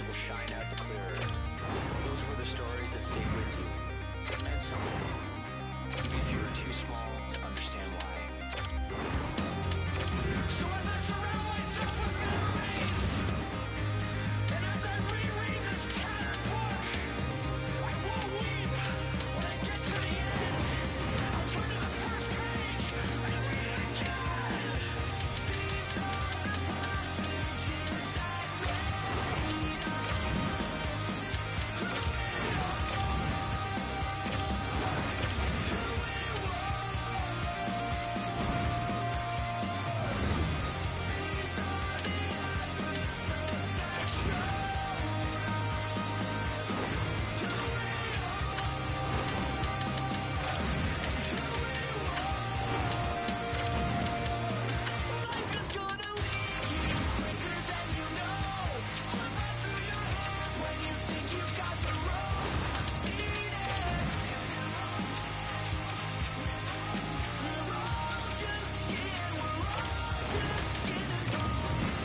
will shine out the clearer. Those were the stories that stayed with you. It meant something, even if you were too small to understand why. So as I surround myself with memories, and as I reread this tattered book, I won't weep when I get to the end. I'll turn to the first page and read it again. These are the passages that made us who we These are the episodes that show life is gonna leave you quicker than you know. Slip right through your hands when you think you've got the rope. I've seen it. We're all just skin. We're all just skin and bones.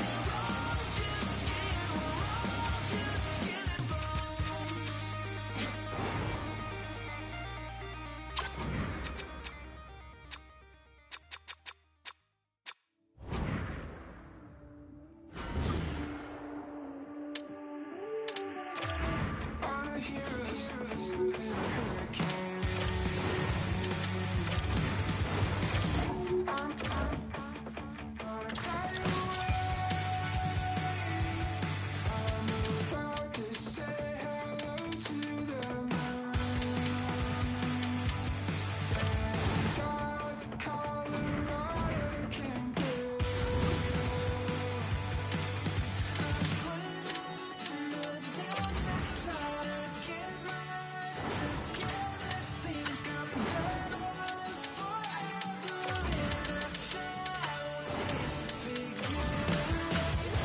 We're all just skin. We're all just skin and bones. On a hero's hurricane. I'm on a tidal wave. I'm about to say hello to the moon. Thank God Colorado can do. I'm swimming in the desert, trying to get my life together. Think I'm gonna live forever in a sideways figure eight.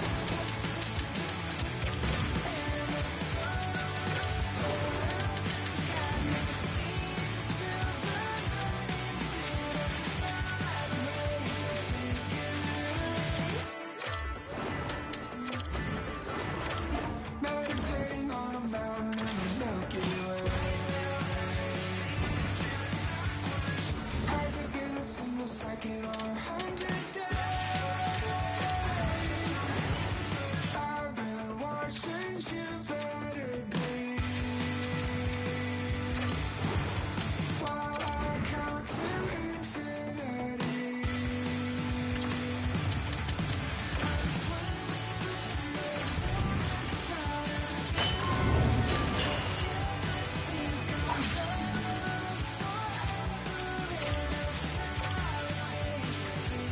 And the sun hasn't got me seeing silver linings in a sideways figure eight. Meditating on a mountain in the Milky Way. Has it been a single second or 100 days? I've been watching you better be. While I count to infinity. I'm swimming in the desert, trying to get together. Think I'm gonna live forever in a sideways figure eight.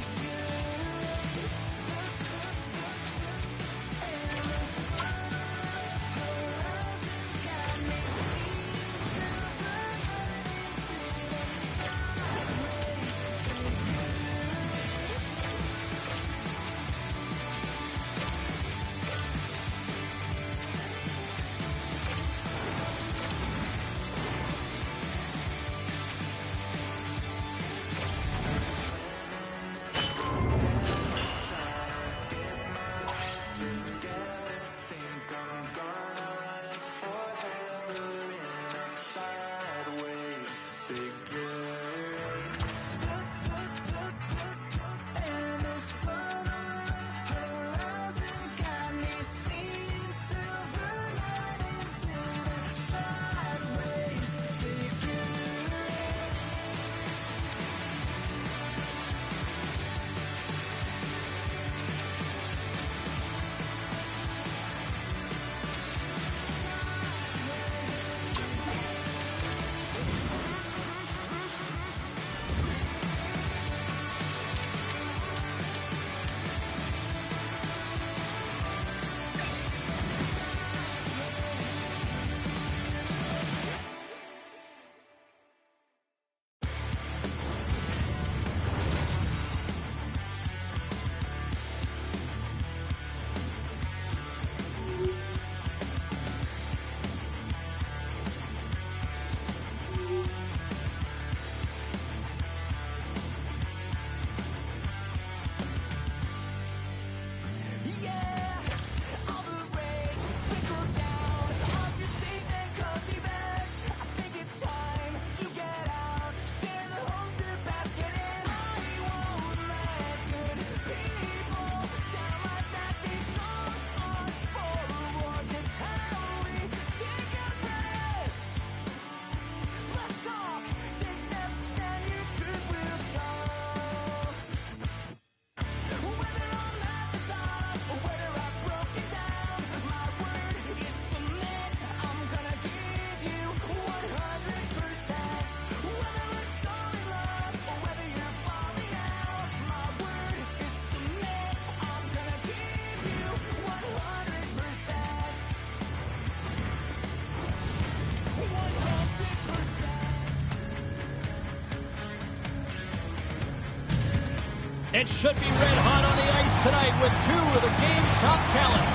It should be red hot on the ice tonight with two of the game's top talents.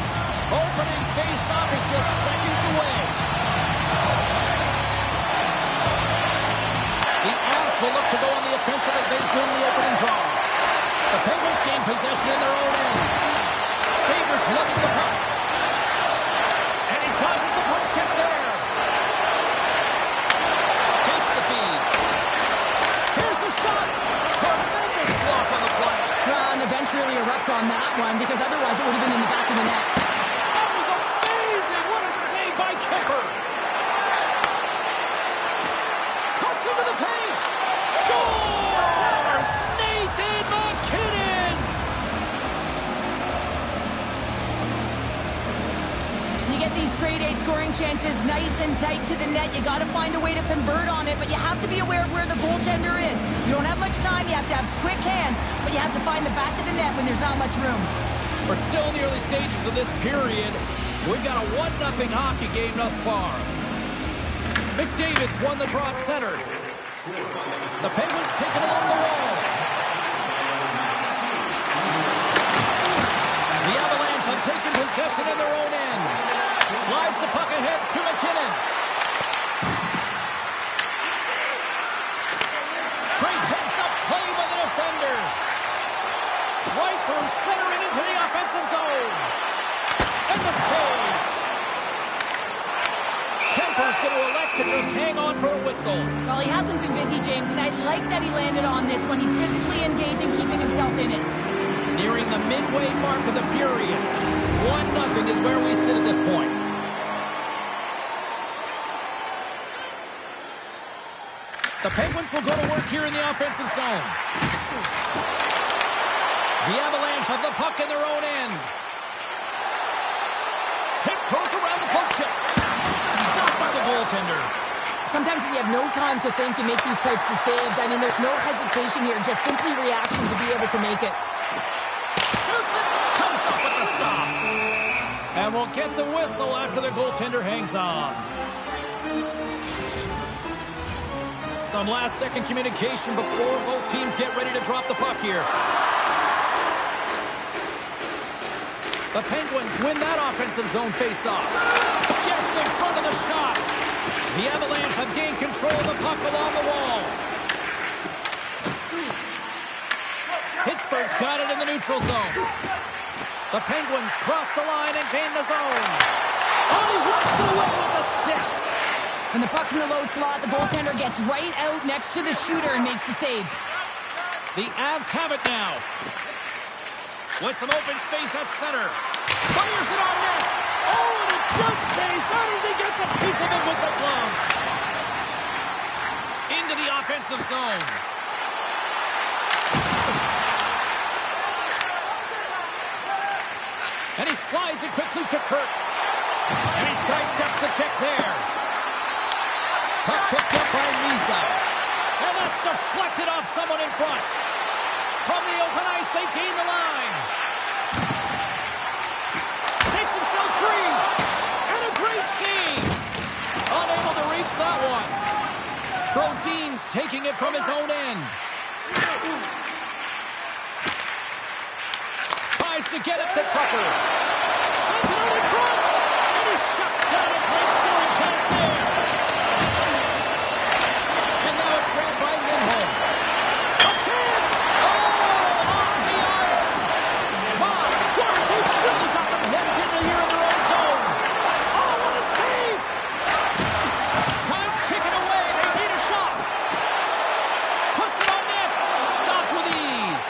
Opening face-off is just seconds away. The Avs will look to go on the offensive as they win the opening draw. The Penguins gain possession in their own end. Favors lugging the puck. And he dodges the puck check there. Takes the feed. Here's the shot. Tremendous block on the play. And the bench really erupts on that one because otherwise it would have been in the back of the net. That was amazing. What a save by Kemper. Cuts into the paint. Scores! Nathan MacKinnon! You get these grade A scoring chances nice and tight to the net. You got to find a way to convert on it, but you have to be aware of where the goaltender is. You don't have much time. You have to have quick hands, but you have to find the back of the net when there's not much room. We're still in the early stages of this period. We've got a 1-0 hockey game thus far. McDavid's won the draw at center. The Penguins take it along the wall. The Avalanche have taken possession in their own end. Slides the puck ahead to McKinnon. Great heads-up play by the defender. Right through center and into the offensive zone. And the save. Kemper's going to elect to just hang on for a whistle. Well, he hasn't been busy, James, and I like that he landed on this one. He's physically engaging, keeping himself in it. Nearing the midway mark of the period. 1-0 is where we sit at this point. The Penguins will go to work here in the offensive zone. The Avalanche have the puck in their own end. Tiptoes around the poke check. Stopped by the goaltender. Sometimes when you have no time to think, you make these types of saves. I mean, there's no hesitation here, just simply reaction to be able to make it. Shoots it, comes up with the stop. And we'll get the whistle after the goaltender hangs on. Some last-second communication before both teams get ready to drop the puck here. The Penguins win that offensive zone face-off. Gets in front of the shot. The Avalanche have gained control of the puck along the wall. Pittsburgh's got it in the neutral zone. The Penguins cross the line and gain the zone. Oh, he walks it away with the stick. When the puck's in the low slot, the goaltender gets right out next to the shooter and makes the save. The Avs have it now. With some open space at center. Fires it on net. Oh, and it just stays out as he gets a piece of it with the glove. Into the offensive zone. And he slides it quickly to Kirk. And he sidesteps the check there. Puck picked up by Misa. And that's deflected off someone in front. From the open ice, they gain the line. Takes himself free. And a great save. Unable to reach that one. Brodin's taking it from his own end. Tries to get it to Tucker. Sends it over in front. And he shuts down a great scoring chance there. And now it's grabbed by Lindholm. A chance! Oh, off the iron! My word, they really got them hemmed in here in their own zone. Oh, what a save! Time's ticking away. They need a shot. Puts it on net. Stopped with ease.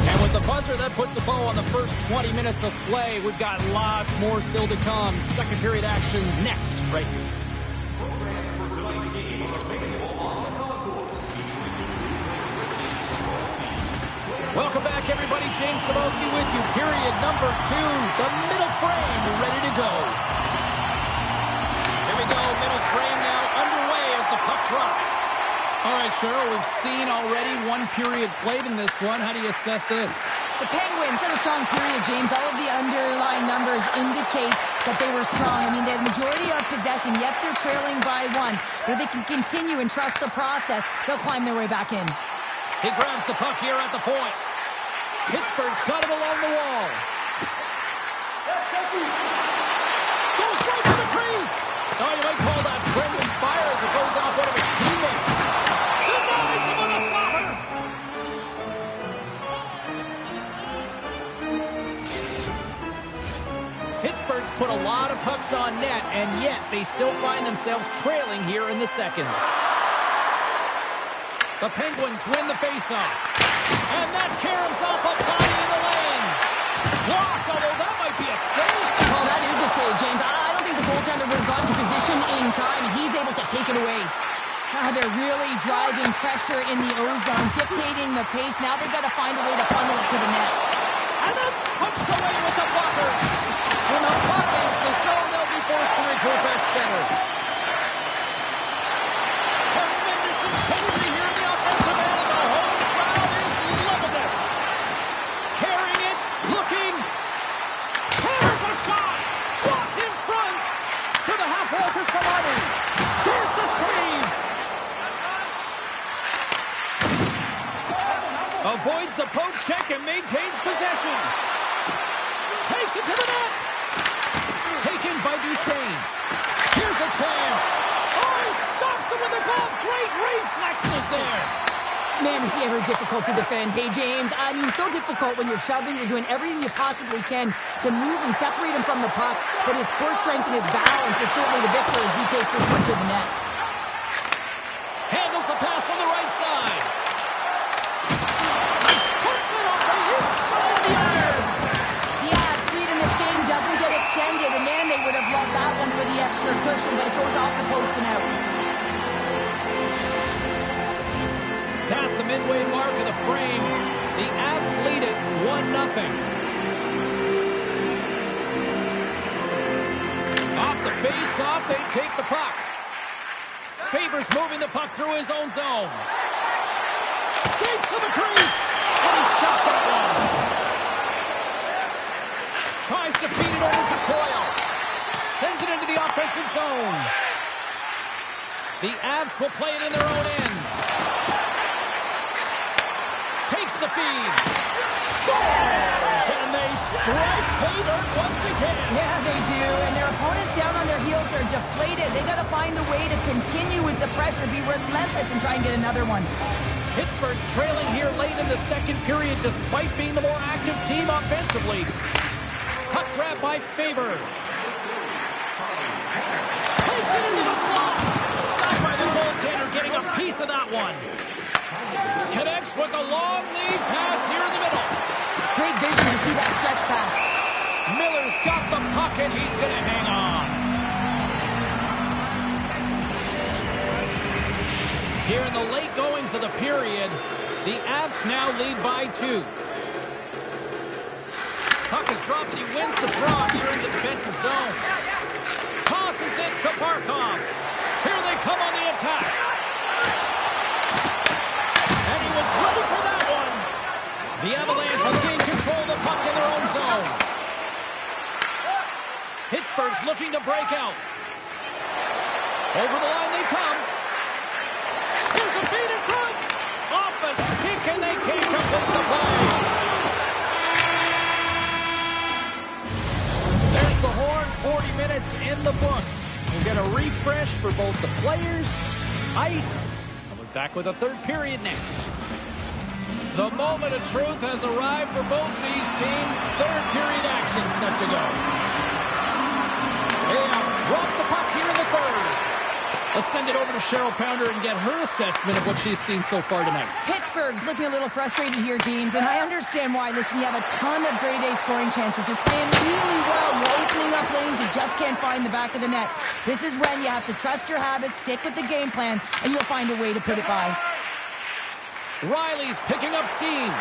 And with the buzzer, that puts a bow on the first 20 minutes of play. We've got lots more still to come. Second period action next, right here. Welcome back, everybody. James Cebulski with you. Period number 2. The middle frame ready to go. Here we go. Middle frame now underway as the puck drops. All right, Cheryl, we've seen already one period played in this one. How do you assess this? The Penguins had a strong period, James. All of the underlying numbers indicate that they were strong. I mean, they had the majority of possession. Yes, they're trailing by 1, If they can continue and trust the process, they'll climb their way back in. He grabs the puck here at the point. Pittsburgh's got it along the wall. Goes right to the crease. Oh, you might call that friendly fire as it goes off one of his teammates. Denies him with a slapper. Pittsburgh's put a lot of pucks on net, and yet they still find themselves trailing here in the second. The Penguins win the faceoff. And that caroms off a body in the lane. Blocked, although that might be a save. Well, that is a save, James. I don't think the goaltender would have gotten to position in time, and he's able to take it away. They're really driving pressure in the O-zone, dictating the pace. Now they've got to find a way to funnel it to the net. And that's punched away with the blocker. When the puck hits the zone, they'll be forced to regroup at center. Tremendous intensity here in the offensive end, and the home crowd is loving this. Carrying it, looking. Here's a shot. Blocked in front. To the half wall to Salani. There's the save. Avoids the poke check and maintains possession. Takes it to the net. Taken by Duchesne. Here's a chance. Oh, he stops him with the glove. Great reflexes there. Man, is he ever difficult to defend. Hey, James, I mean, so difficult when you're shoving. You're doing everything you possibly can to move and separate him from the puck. But his core strength and his balance is certainly the victor as he takes this one to the net. Handles the pass from the right side. Nice puts it off the inside of the iron. The Avs lead in this game doesn't get extended, and man, they would have loved that one for the extra cushion, but it goes off the post and out. Past the midway mark of the frame, the Avs lead it 1-0. Off the face-off, they take the puck. Favors moving the puck through his own zone. Skates to the crease, and he's got that one. Tries to feed it over to Coyle. Sends it into the offensive zone. The Avs will play it in their own end. Takes the feed. Scores! And they strike pay dirt once again. Yeah, they do. And their opponents down on their heels are deflated. They got to find a way to continue with the pressure, be relentless, and try and get another one. Pittsburgh's trailing here late in the second period despite being the more active team offensively. Puck grab by Faber. Takes it into the slot. Stopped by the goaltender, getting a piece of that one. Connects with a long lead pass here in the middle. Great vision to see that stretch pass. Miller's got the puck and he's going to hang on. Here in the late goings of the period, the Avs now lead by 2. Puck is dropped and he wins the draw here in the defensive zone. Tosses it to Barkov. Here they come on the attack. And he was ready for that one. The Avalanche has gained control of the puck in their own zone. Pittsburgh's looking to break out. Over the line they come. Here's a feed in front. Off a stick and they can't complete the play. There's the horn. 40 minutes in the books. We'll get a refresh for both the players, ice, and we're back with a third period next. The moment of truth has arrived for both these teams. Third period action set to go. They have dropped the puck here in the third. Let's send it over to Cheryl Pounder and get her assessment of what she's seen so far tonight. Pittsburgh's looking a little frustrated here, James, and I understand why. Listen, you have a ton of grade A scoring chances. You're playing really well. You're opening up lanes. You just can't find the back of the net. This is when you have to trust your habits, stick with the game plan, and you'll find a way to put it by. Riley's picking up steam.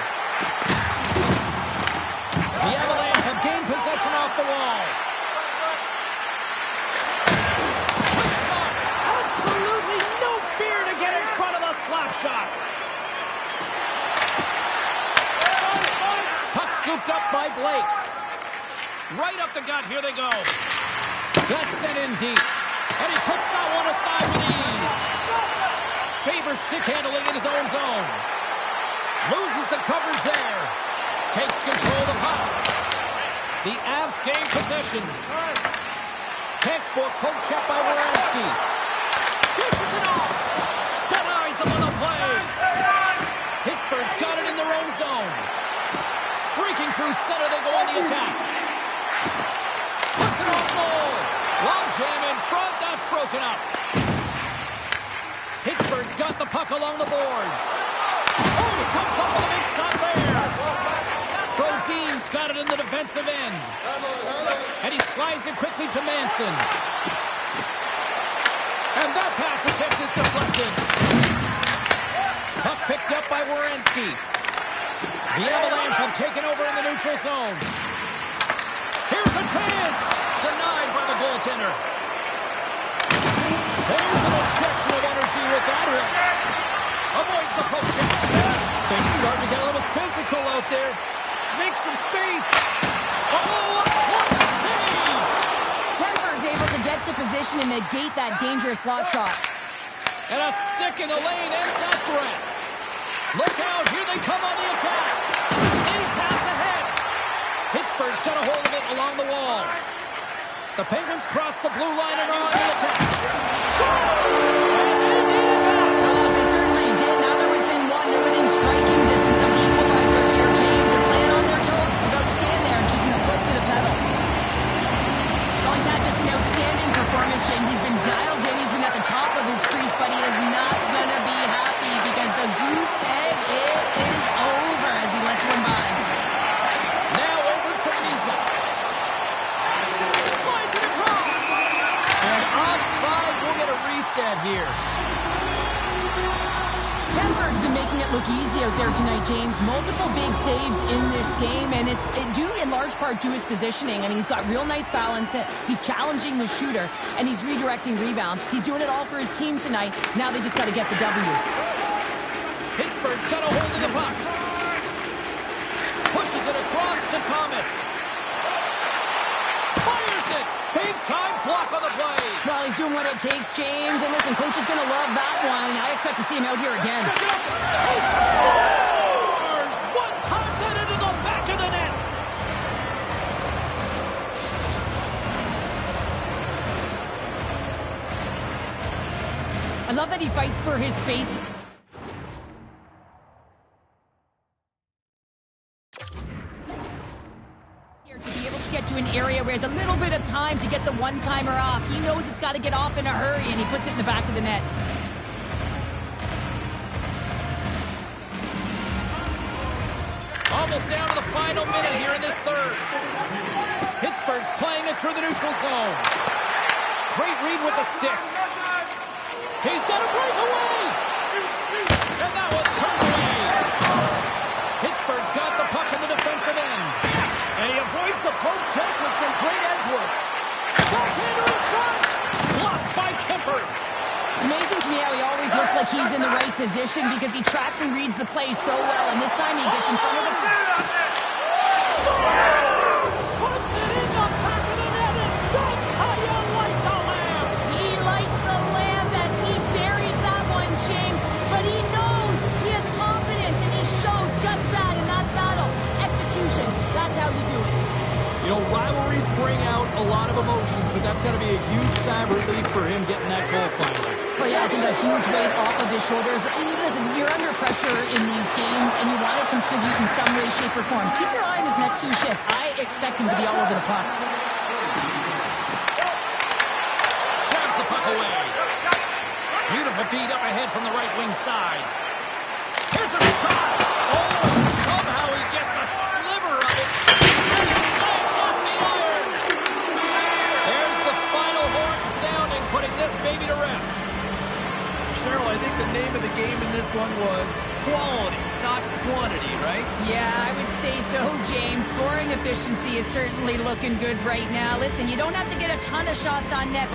The Avalanche have gained possession off the wall. Quick shot. Absolutely no fear to get in front of the slap shot. Puck scooped up by Blake. Right up the gut. Here they go. That's sent in deep. And he puts that one aside with ease. stick handling in his own zone. Loses the covers there. Takes control of the puck. The Avs gain possession. Textbook poke check by Werenski. Dishes it off. Denies him on the play. Pittsburgh's got it in their own zone. Streaking through center, they go on the attack. Puts it on goal. Long jam in front, that's broken up. Pittsburgh's got the puck along the boards. Oh, he comes up with a big stop there. Brodin's got it in the defensive end. And he slides it quickly to Manson. And that pass attempt is deflected. Puck picked up by Werenski. The Avalanche have taken over in the neutral zone. Here's a chance. Denied by the goaltender. There's an injection of energy with that hit. Avoids the poke check. Things starting to get a little physical out there. Makes some space. Oh, what a save! Kemper's able to get to position and negate that dangerous slot shot. And a stick in the lane ends that threat. Look out, here they come on the attack. They pass ahead. Pittsburgh's got a hold of it along the wall. The Penguins cross the blue line and are on the attack. Scores! And they needed that. Oh, they certainly did. Now they're within one. They're within striking distance of the equalizer here, James. They're playing on their toes. It's about staying there and keeping the foot to the pedal. Well, he's had just an outstanding performance, James. He's been dialed in. He's been at the top of his crease, but he is not going to be happy because the goose egg, it is over as he lets one by. Now over to Misa. Slides it across. And offside, we'll get a reset here. Kemper's been making it look easy out there tonight, James. Multiple big saves in this game, and it's due in large part to his positioning. I mean, he's got real nice balance. He's challenging the shooter, and he's redirecting rebounds. He's doing it all for his team tonight. Now they just got to get the W. Pittsburgh's got a hold of the puck. Pushes it across to Thomas. Fires it. Big time block on the play. Well, he's doing what it takes, James. And listen, coach is going to love that one. I expect to see him out here again. He scores! One times it into the back of the net. I love that he fights for his space. To be able to get to an area where there's a little bit of time to get the one-timer off. He knows it's got to get off in a hurry, and he puts it in the back of the net. Almost down to the final minute here in this third. Pittsburgh's playing it through the neutral zone. Great read with the stick. He's got a breakaway! And that one's turned away. Pittsburgh's got the puck in the defensive end. And he avoids the poke check with some great edge work. Backhander in front! Blocked by Kemper. It's amazing to me how he always looks like he's in the right position because he tracks and reads the play so well, and this time he gets in front of the... Scores! Puts it in the back of the net, and that's how you light the lamp! He lights the lamp as he buries that one, James, but he knows he has confidence, and he shows just that in that battle. Execution, that's how you do it. You know, rivalries bring out a lot of emotions, but that's got to be a huge sigh of relief for him getting that goal finally. Well, yeah, I think a huge weight off of his shoulders. Listen, you're under pressure in these games, and you want to contribute in some way, shape, or form. Keep your eye on his next few shifts. I expect him to be all over the puck. Jabs the puck away. Beautiful feed up ahead from the right wing side. Here's a shot. Oh, somehow he gets a sliver of it. And he clamps off the iron. There's the final horn sounding, putting this baby to rest. Cheryl, I think the name of the game in this one was quality, not quantity, right? Yeah, I would say so, James. Scoring efficiency is certainly looking good right now. Listen, you don't have to get a ton of shots on net.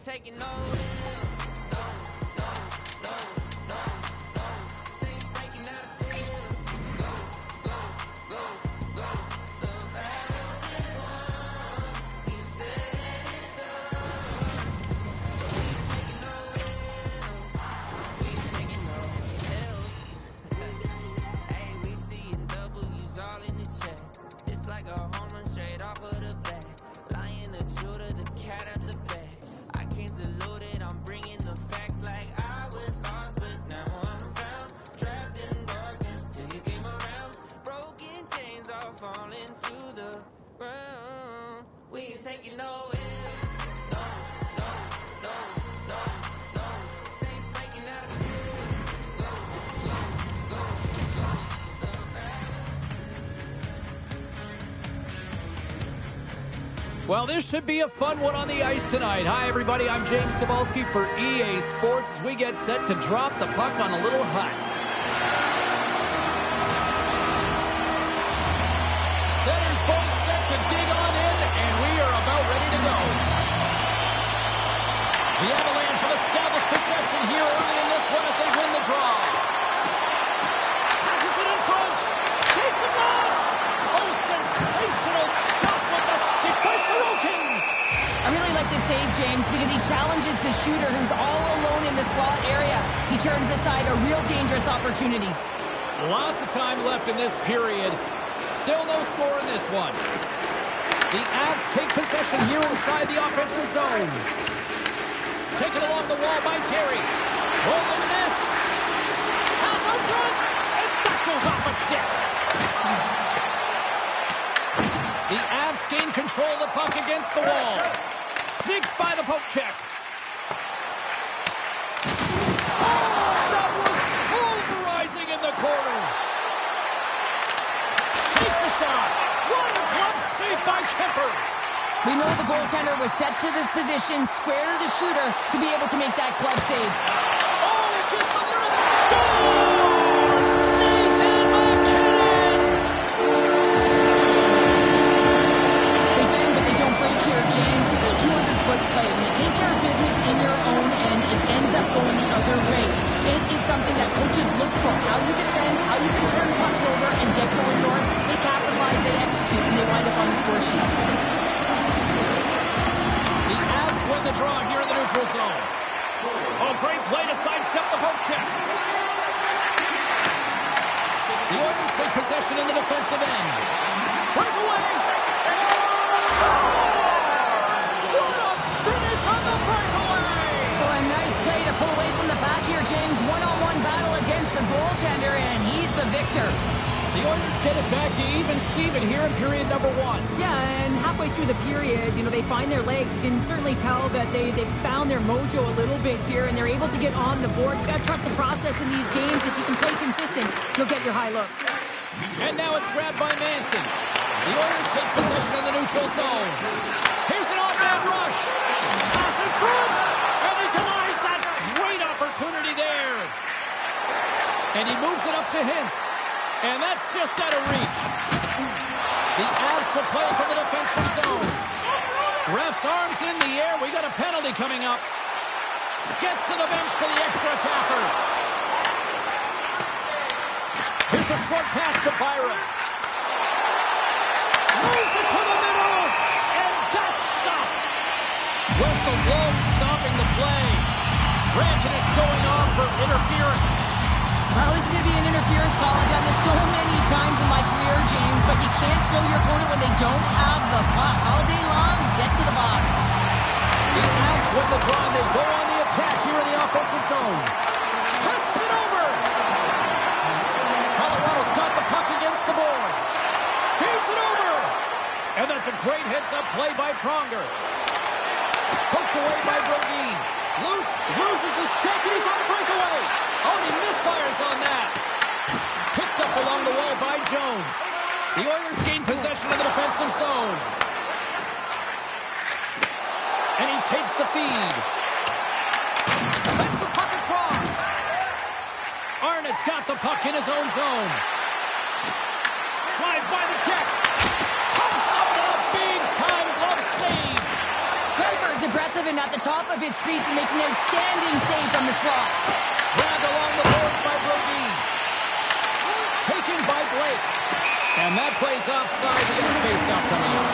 taking no L's. No, no, no, no, no. Saints breaking out of seals. Go, go, go, go. The battle's been won. You said it's up. So we ain't taking no L's. We ain't taking no L's. Hey, we seeing W's all in the chat. It's like a home run straight off of the bat. Lion, the Judah, the cat at the back. I can't dilute it, I'm bringing the facts like I was lost, but now I'm found. Trapped in darkness till you came around. Broken chains all falling to the ground. We ain't taking no L's. No, no, no, no, no. Saints breaking out of seals. Go, go, go, go. The Well, this should be a fun one on the ice tonight. Hi, everybody. I'm James Cebulski for EA Sports as we get set to drop the puck on a little hut. Center's both set to dig on in, and we are about ready to go. The Avalanche have established possession here early in this one as they win the draw. Passes it in front. Takes it last. Oh, sensational stop with the stick by Sorokin. I really like this save, James, because he challenges the shooter who's all alone in the slot area. He turns aside a real dangerous opportunity. Lots of time left in this period. Still no score in this one. The Avs take possession here inside the offensive zone. Taken along the wall by Terry. Oh, look at this. Pass out front, and that goes off a stick. The Avs gain control of the puck against the wall. Sneaks by the poke check. Oh, that was pulverizing in the corner. Takes a shot. What a glove save by Kemper. We know the goaltender was set to this position, square to the shooter, to be able to make that glove save. Oh, it gets a little... Scores! Nathan McKinnon! They bend, but they don't break here, James. This is a 200-foot play. When you take care of business in your own end, it ends up going the other way. It is something that coaches look for. How you defend, how you can turn pucks over and get going north. They capitalize, they execute, and they wind up on the score sheet. The Avs win the draw here in the neutral zone. Oh, great play to sidestep the poke check. The Oilers take possession in the defensive end. Breakaway! Scores! What a finish on the breakaway! Well, a nice play to pull away from the back here, James. One-on-one battle against the goaltender, and he's the victor. The Oilers get it back to even Steven here in period number one. Yeah, and halfway through the period, they find their legs. You can certainly tell that they found their mojo a little bit here, and they're able to get on the board. You got to trust the process in these games. If you can play consistent, you'll get your high looks. And now it's grabbed by Manson. The Oilers take possession in the neutral zone. Here's an off-man rush. Pass in front, and he denies that great opportunity there. And he moves it up to Hintz. And that's just out of reach. The Avs will play from the defensive zone. Ref's arms in the air. We got a penalty coming up. Gets to the bench for the extra attacker. Here's a short pass to Byron. Moves it to the middle. And that's stopped. Whistle blown, stopping the play. Granted, it's going on for interference. Well, this is going to be an interference call. I've done this so many times in my career, James, but you can't slow your opponent when they don't have the puck. All day long, get to the box. The Avs win the draw, and they go on the attack here in the offensive zone. Passes it over. Colorado's got the puck against the boards. Feeds it over. And that's a great heads-up play by Pronger. Poked away by Brodin. Loses his check, and he's on a breakaway. Oh, and he misfires on that. Picked up along the wall by Jones. The Oilers gain possession of the defensive zone. And he takes the feed. Sends the puck across. Arnott's got the puck in his own zone. Slides by the check. Thompson, a big-time glove save. Kuiper's aggressive driven at the top of his crease and makes an outstanding save from the slot. Grabbed along the boards by Brodin. Taken by Blake. And that plays offside. The other face-off coming up.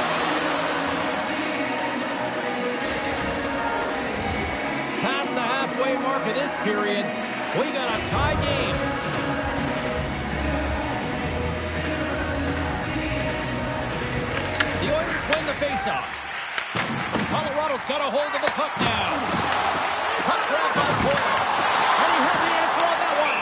Past the halfway mark of this period, we got a tie game. The Oilers win the face-off. Colorado's got a hold of the puck now. Puck grabbed by Coyle. And he heard the answer on that one.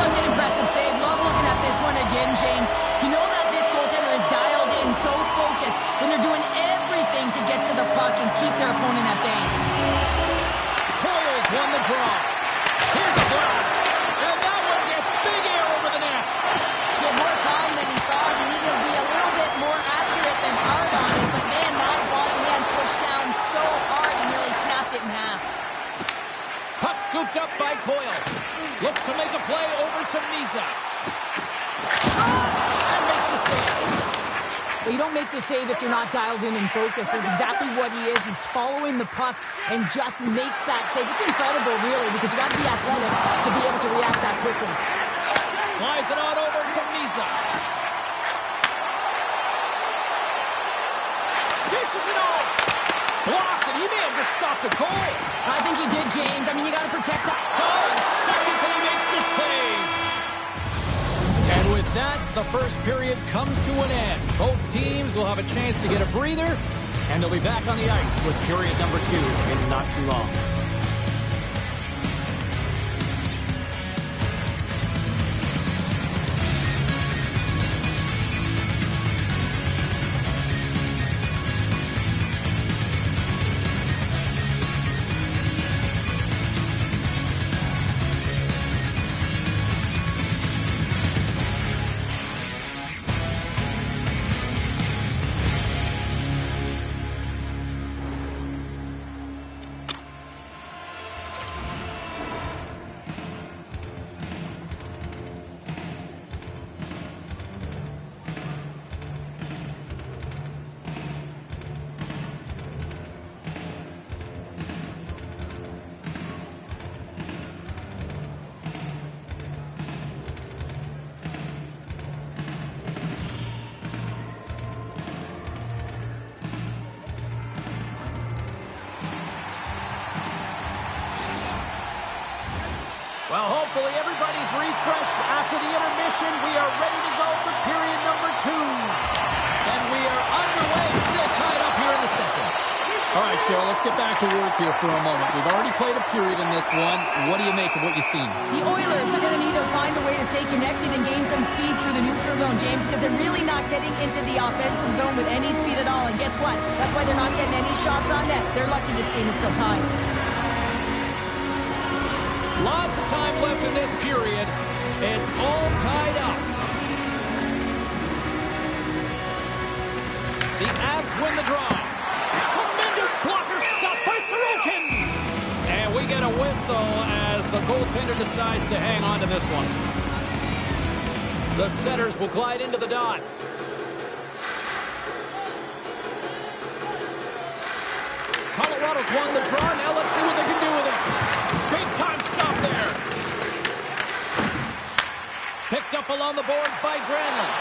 Such an impressive save. Love looking at this one again, James. You know that this goaltender is dialed in, so focused when they're doing everything to get to the puck and keep their opponent at bay. Coyle's won the draw. Here's a blast. And that one gets big air over the net. He had more time than he thought. He needed to be a little bit more accurate than hard on it. But man, that bottom hand pushed down so hard and nearly snapped it in half. Puck scooped up by Coyle. Looks to make a play over to Misa. And makes the save. Well, you don't make the save if you're not dialed in and focused. That's exactly what he is. He's following the puck and just makes that save. It's incredible, really, because you got to be athletic to be able to react that quickly. Slides it on over to Misa. Dishes it off. Blocked, and he may have just stopped a goal. I think he did, James. I mean, you got to protect that. Seconds, and he makes the save. And with that, the first period comes to an end. Both teams will have a chance to get a breather, and they'll be back on the ice with period number 2 in not too long. Well, hopefully everybody's refreshed after the intermission. We are ready to go for period number 2. And we are underway, still tied up here in the second. All right, Cheryl, let's get back to work here for a moment. We've already played a period in this one. What do you make of what you've seen? The Oilers are going to need to find a way to stay connected and gain some speed through the neutral zone, James, because they're really not getting into the offensive zone with any speed at all. And guess what? That's why they're not getting any shots on net. They're lucky this game is still tied. Lots of time left in this period. It's all tied up. The Avs win the draw. Tremendous blocker stop by Sorokin. And we get a whistle as the goaltender decides to hang on to this one. The setters will glide into the dot. Colorado's won the draw. Now let's see what they can do with it. Big time stop there. Picked up along the boards by Granlund.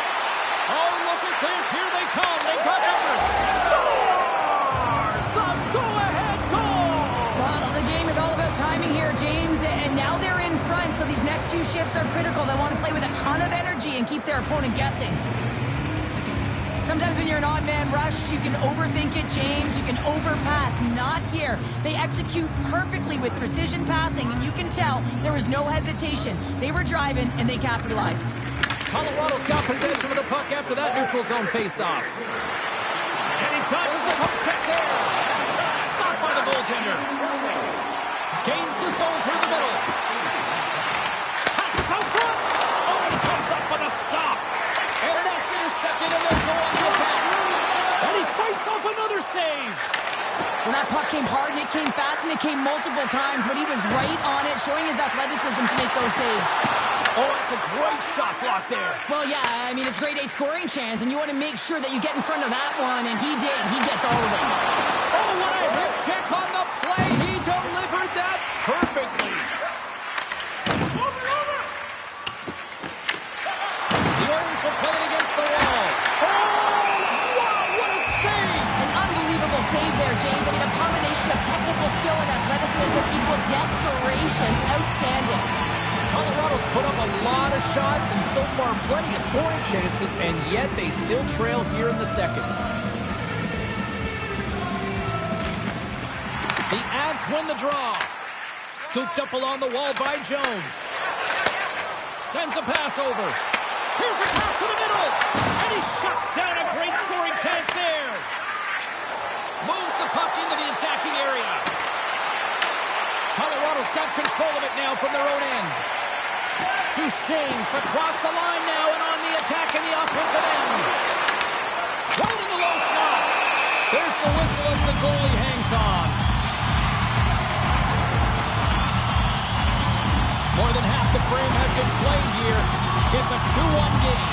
Oh, look at this. Here they come. They've got numbers. Scores! The go-ahead goal! Well, the game is all about timing here, James, and now they're in front, so these next few shifts are critical. They want to play with a ton of energy and keep their opponent guessing. Sometimes when you're an odd-man rush, you can overthink it, James. You can overpass. Not here. They execute perfectly with precision passing, and you can tell there was no hesitation. They were driving, and they capitalized. Colorado's got possession of the puck after that neutral zone face-off. And he dodges the hook check there. Stopped by the goaltender. Gains the zone through the middle. Passes out front. Oh, he comes up with a stop. And that's intercepted, and they'll go on the attack. And he fights off another save. When that puck came hard, and it came fast, and it came multiple times, but he was right on it, showing his athleticism to make those saves. Oh, that's a great shot block there. Well, yeah, I mean, it's grade A scoring chance, and you want to make sure that you get in front of that one, and he did. He gets all of it. Oh, what a hip check on the play. He delivered that perfectly. The Oilers are playing against the wall. Oh, wow, what a save. An unbelievable save there, James. I mean, a combination of technical skill and athleticism equals desperation. Outstanding. Colorado's put up a lot of shots and so far plenty of scoring chances, and yet they still trail here in the second. The Avs win the draw. Scooped up along the wall by Jones. Sends a pass over. Here's a pass to the middle. And he shuts down a great scoring chance there. Moves the puck into the attacking area. Colorado's got control of it now from their own end. Duchesne's across the line now and on the attack in the offensive end. Holding the low slot. There's the whistle as the goalie hangs on. More than half the frame has been played here. It's a 2-1 game.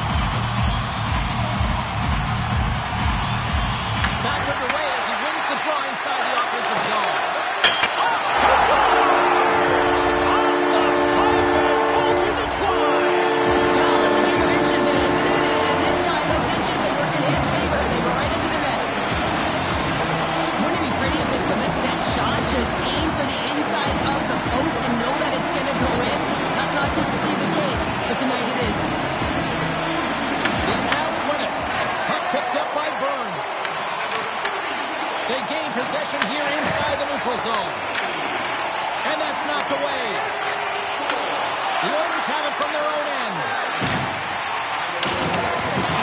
Back underway as he wins the draw inside the offensive zone. Oh, he scores! Off the pipe and pulls in the twine. Well, it's a game of inches, isn't it? And this time, those inches that work in his favor, they go right into the net. Wouldn't it be pretty if this was a set shot? Just aim for the inside of the post and know that it's going to go in? That's not typically the case, but tonight it is. The Avs win it. Puck picked up by Burns. They gain possession here inside the neutral zone. And that's knocked away. The Oilers have it from their own end.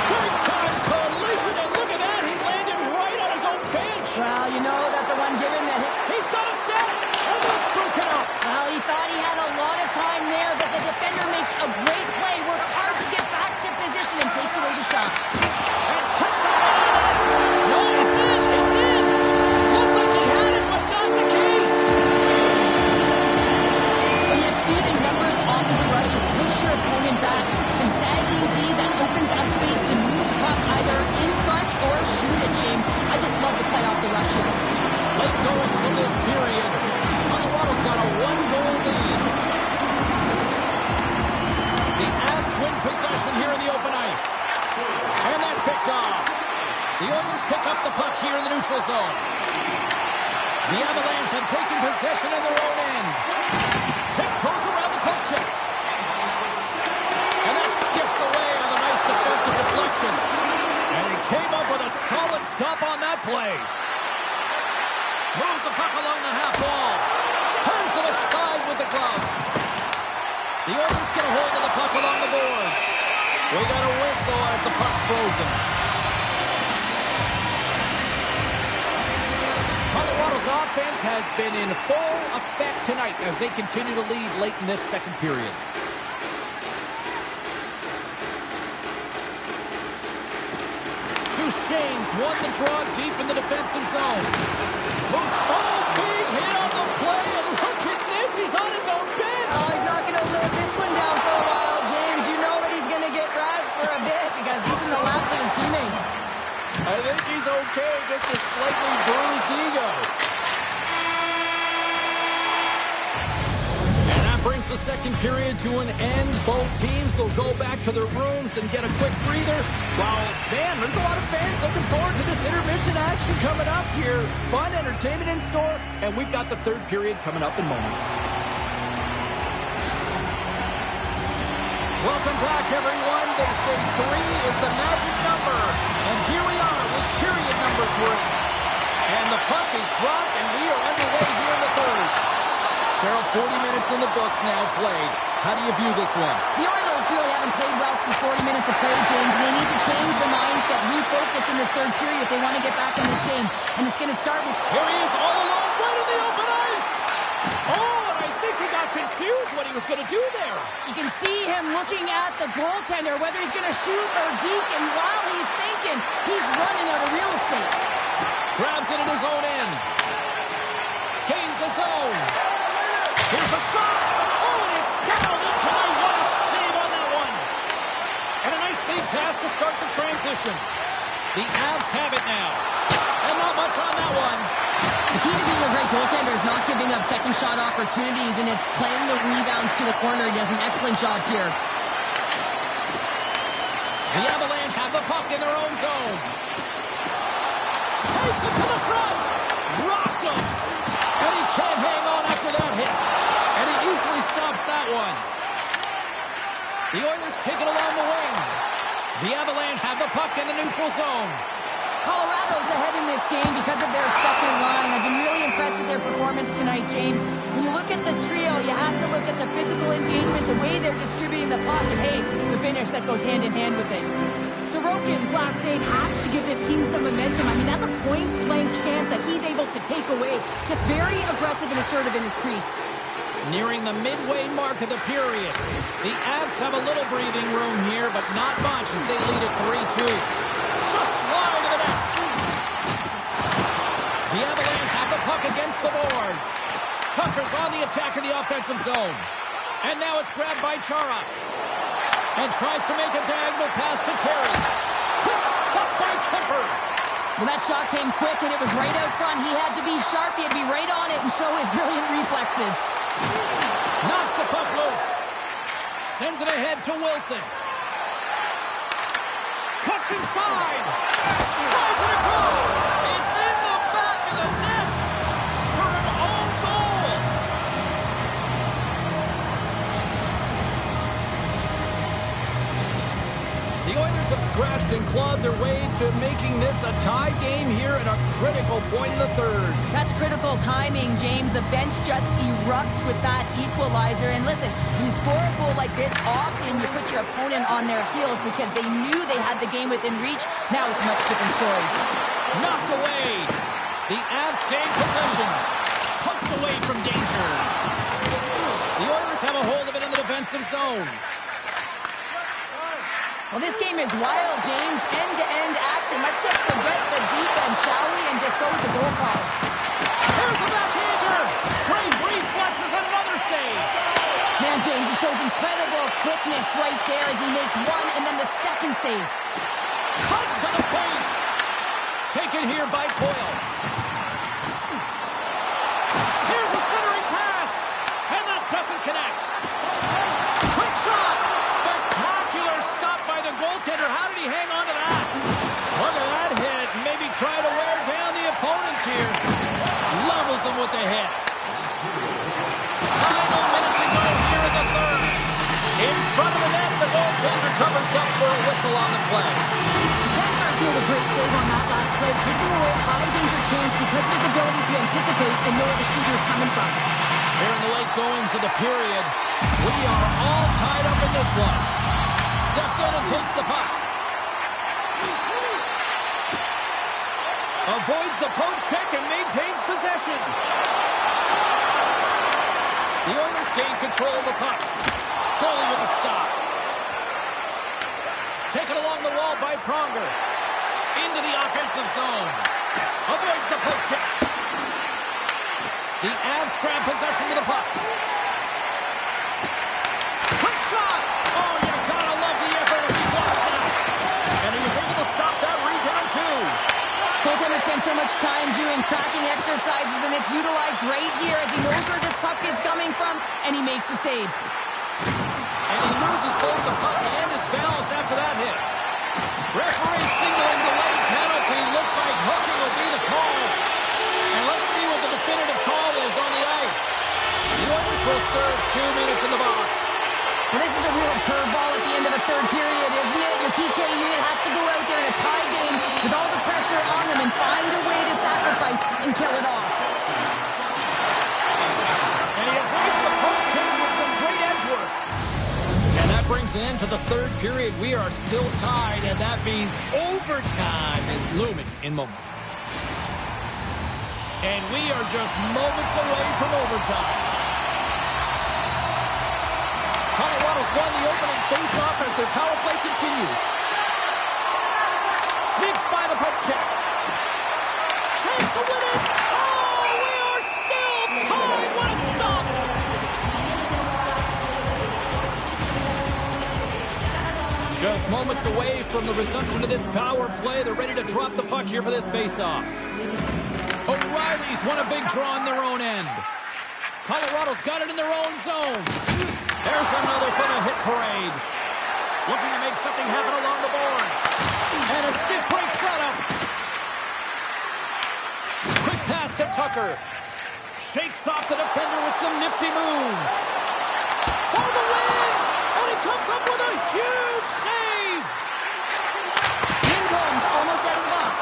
Big time collision, and look at that. He landed right on his own bench. Well, you know that the one given the hit. He's got a step, and that's broken up. Well, he thought he had a lot of time there, but the defender makes a great play, works hard to get back to position, and takes away the shot. And took the no, it's in, it's in. Looked like he had it, but not the case. When you have speed and numbers off of the rush, you push your opponent back. Some sagging D that opens up space to move the puck either in front or shoot it, James. I just love the play off the rush here. Late goings of this period. Colorado's got a 1-goal lead. The Avs win possession here in the open ice. And that's picked off. The Oilers pick up the puck here in the neutral zone. The Avalanche have taken possession in their own end. Tiptoes around the poke check. And that skips away on a nice defensive deflection. And he came up with a solid stop on that play. Moves the puck along the half wall. Turns it aside with the glove. The Oilers get a hold of the puck along the boards. We got a whistle as the puck's frozen. Colorado's offense has been in full effect tonight as they continue to lead late in this second period. Duchesne's won the draw deep in the defensive zone. Moves, oh, big hit on the play, and look at this, he's on his own bench. Oh, he's not going to live this one down for a while, James. You know that he's going to get razzed for a bit because he's in the laps of his teammates. I think he's okay, just a slightly bruised ego. And that brings the second period to an end. Both teams will go back to their rooms and get a quick breather. Wow, man, there's a lot of fans looking forward to this intermission action coming up here. Fun entertainment in store, and we've got the third period coming up in moments. Welcome back, everyone. They say 3 is the magic number. And here we are with period number 3. And the puck is dropped, and we are underway here in the third. Cheryl, 40 minutes in the books now played. How do you view this one? The Oilers really haven't played well for 40 minutes of play, James, and they need to change the mindset, refocus in this third period if they want to get back in this game. And it's going to start with... Here he is all alone, right in the open ice. Oh, and I think he got confused what he was going to do there. You can see him looking at the goaltender, whether he's going to shoot or deke, and while he's thinking, he's running out of real estate. Grabs it in his own end. Gains the zone. Here's a shot. Oh, it is down into the... What a save position. The Avs have it now. And not much on that one. The key to being a great goaltender is not giving up second shot opportunities, and it's playing the rebounds to the corner. He does an excellent job here. The Avalanche have the puck in their own zone. Takes it to the front. Rocked him. And he can't hang on after that hit. And he easily stops that one. The Oilers take it along the wing. The Avalanche have the puck in the neutral zone. Colorado's ahead in this game because of their second line. I've been really impressed with their performance tonight, James. When you look at the trio, you have to look at the physical engagement, the way they're distributing the puck, and hey, the finish that goes hand in hand with it. Sorokin's last save has to give this team some momentum. I mean, that's a point-blank chance that he's able to take away. Just very aggressive and assertive in his crease. Nearing the midway mark of the period. The Avs have a little breathing room here, but not much as they lead at 3-2. Just wide of the net. The Avalanche have the puck against the boards. Tucker's on the attack in the offensive zone. And now it's grabbed by Chara. And tries to make a diagonal pass to Terry. Quick stop by Kemper. Well, that shot came quick, and it was right out front. He had to be sharp. He had to be right on it and show his brilliant reflexes. Knocks the puck loose. Sends it ahead to Wilson. Cuts inside. Slides it across. It's in the back of the net for an own goal. The Oilers have scratched and clawed their way to making this a tie game here at a critical point in the third. That's critical timing, James. The bench just erupts with that equalizer. And listen, when you score a goal like this, often you put your opponent on their heels because they knew they had the game within reach. Now it's a much different story. Knocked away. The Avs gain possession. Poked away from danger. The Oilers have a hold of it in the defensive zone. Well, this game is wild, James. End-to-end action. Let's just forget the defense, shall we, and just go with the goal calls. Here's a backhander. Great reflexes, another save. Man, James, he shows incredible quickness right there as he makes one and then the second save. Cuts to the paint. Taken here by Coyle. Here's a centering pass. And that doesn't connect. Quick shot. Spectacular stop by the goaltender. How did he hang on to that? Look at that hit. Maybe try to wear down the opponents here. Levels them with the hit. Final minute to go here in the third. In front of the net, the goaltender covers up for a whistle on the play. Denver's made a great save on that last play, taking away a high-danger chance because of his ability to anticipate and know where the shooter's coming from. Here in the late goings of the period, we are all tied up in this one. Steps in and takes the puck. Avoids the poke check and maintains possession. The Oilers gain control of the puck. Goalie with a stop. Taken along the wall by Pronger. Into the offensive zone. Avoids the poke check. The Avs grab possession with the puck. Quick shot! Oh, you gotta love the effort as he blocks that. And he was able to stop that rebound, too. Goaltender spends so much time doing tracking exercises, and it's utilized right here as he knows where this puck is coming from, and he makes the save. And he loses both the puck and his balance after that hit. Referee signaling delayed penalty. Looks like hooking will be the call. And let's see what the definitive call is on the ice. The Oilers will serve 2 minutes in the box. Well, this is a real curveball at the end of a third period, isn't it? Your PK unit has to go out there in a tie game with all the pressure on them and find a way to sacrifice and kill it off. And he avoids the poke check with some great edge work. And that brings an end to the third period. We are still tied, and that means overtime is looming in moments. And we are just moments away from overtime. Colorado's won the opening face-off as their power play continues. Sneaks by the poke check. Chance to win it. Oh, we are still tied. What a stop. Just moments away from the resumption of this power play. They're ready to drop the puck here for this faceoff. O'Reilly's won a big draw on their own end. Colorado's got it in their own zone. There's another for the hit parade. Looking to make something happen along the boards. And a stick break setup. Quick pass to Tucker. Shakes off the defender with some nifty moves. For the win! And he comes up with a huge save! Lindholm's almost out of the box.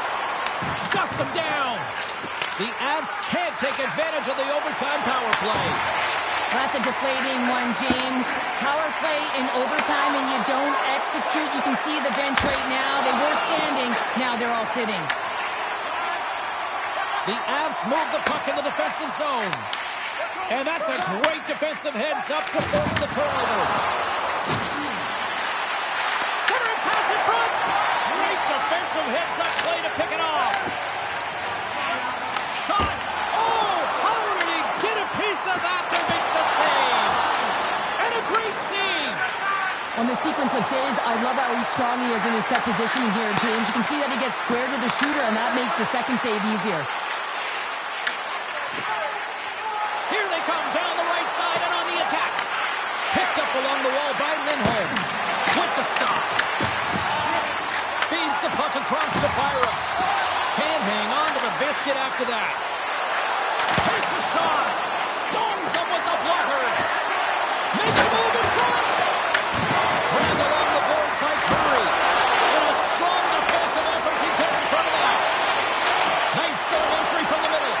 Shuts him down. The Avs can't take advantage of the overtime power play. That's a deflating one, James. Power play in overtime and you don't execute. You can see the bench right now. They were standing. Now they're all sitting. The Avs move the puck in the defensive zone. And that's a great defensive heads-up to force the turnover. Centering pass in front. Great defensive heads-up play to pick it off. Shot. Oh, how did he get a piece of that to make the save? And a great save. On the sequence of saves, I love how strong he is in his set positioning here, James. You can see that he gets squared with the shooter, and that makes the second save easier. Here they come down the right side and on the attack. Picked up along the wall by Lindholm. With the stop. Feeds the puck across to Byram. Can't hang on to the biscuit after that. Takes a shot. Stones him with the blocker. Makes a move in front. Grabbed along the boards by Curry. In a strong defensive effort to get in front of that. Nice zone entry from the middle.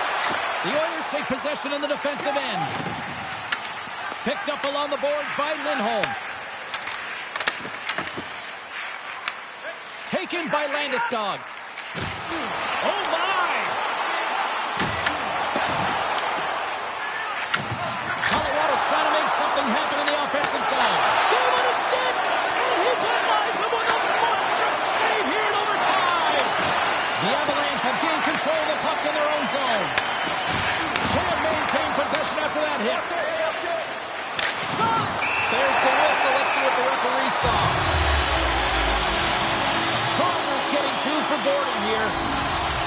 The Oilers take possession in the defensive end. Picked up along the boards by Lindholm. Taken by Landeskog. Oh, my! Colorado's trying to make something happen in the offensive zone. Gave it a stick, and he denies him with a monstrous save here in overtime. The Avalanche have gained control of the puck in their own zone. Can't maintain possession after that hit. Shot! There's the whistle. Let's see what the referee saw. Connor's getting 2 for Gordon here.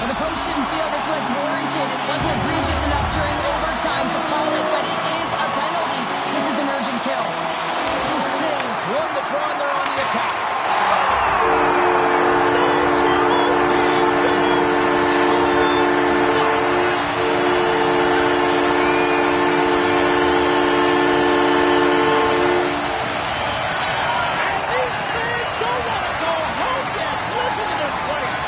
Well, the coach didn't feel this was warranted. It wasn't egregious enough during overtime to call it, but it is a penalty. This is an urgent kill. Duchesne's won the draw and they're on the attack. Stands your own team winner. And these fans don't want to go home yet. Listen to this place.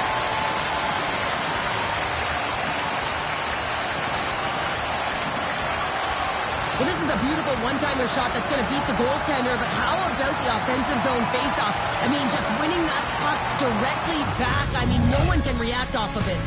Well, this is a beautiful one-timer shot that's going to beat the goaltender, but how about the offensive zone face-off? I mean, just winning that puck directly back. I mean, no one can react off of it.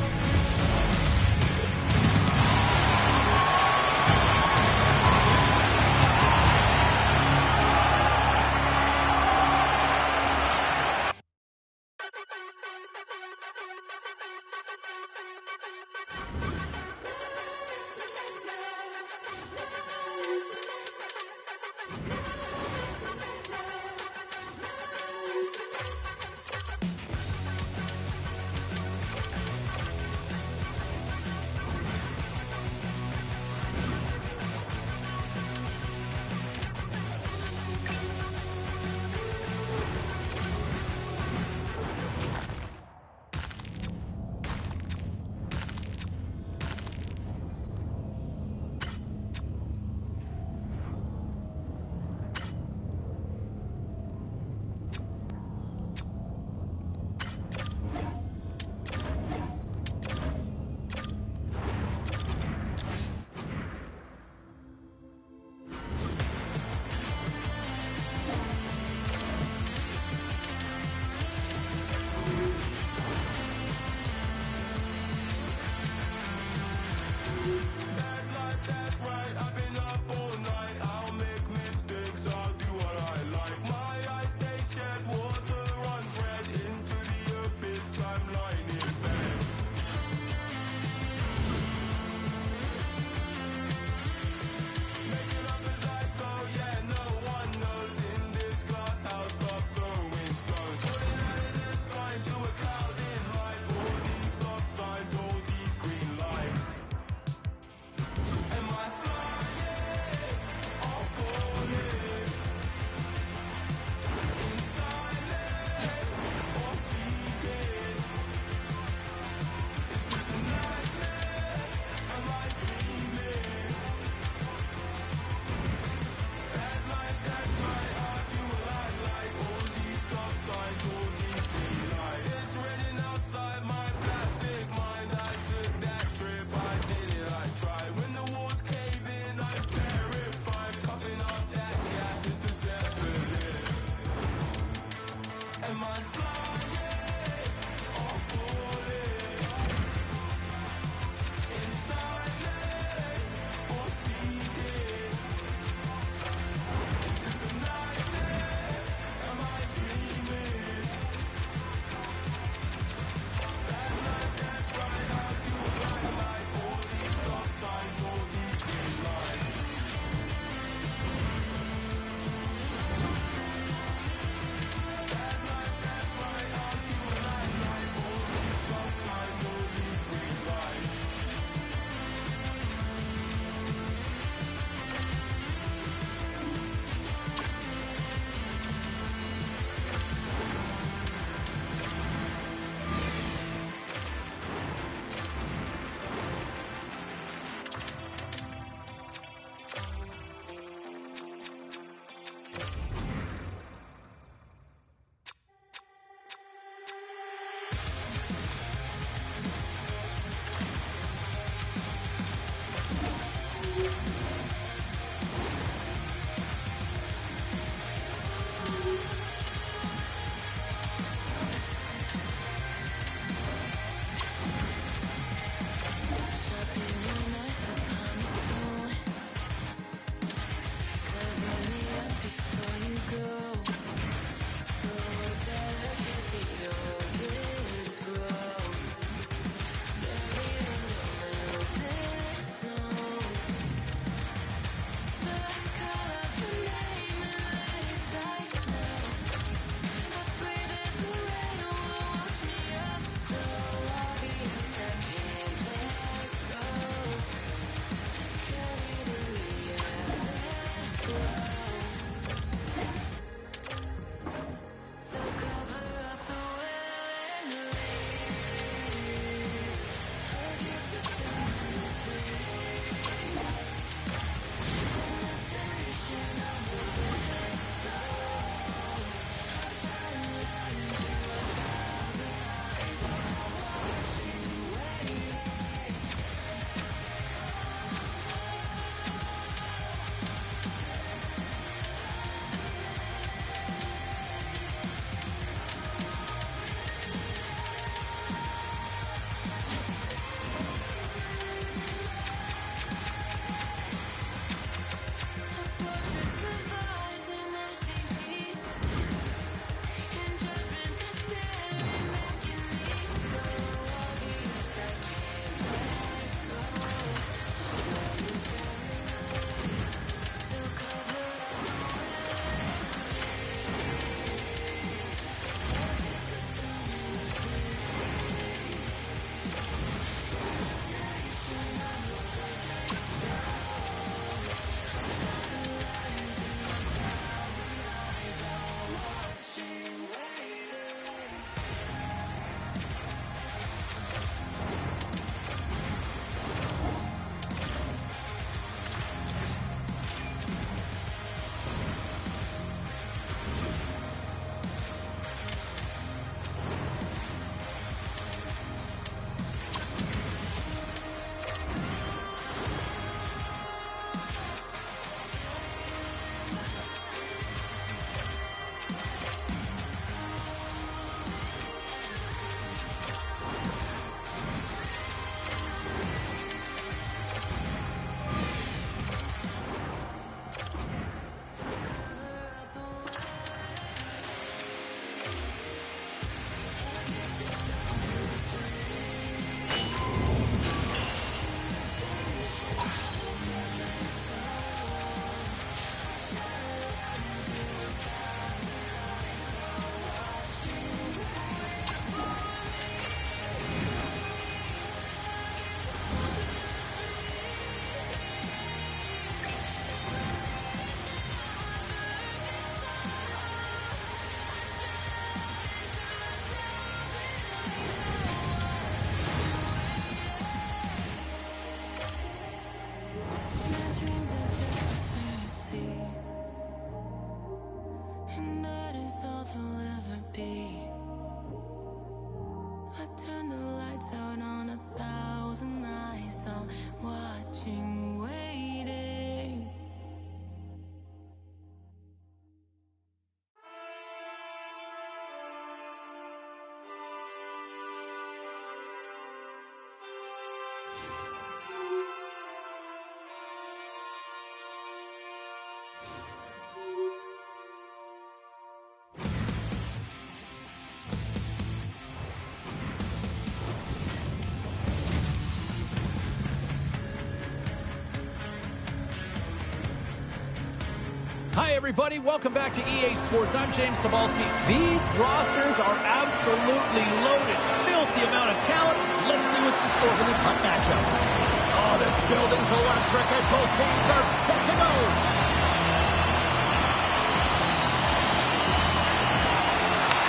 Hi, everybody. Welcome back to EA Sports. I'm James Cebulski. These rosters are absolutely loaded. Filthy amount of talent. Let's see what's in store for this hot matchup. Oh, this building's electric, and both teams are set to go.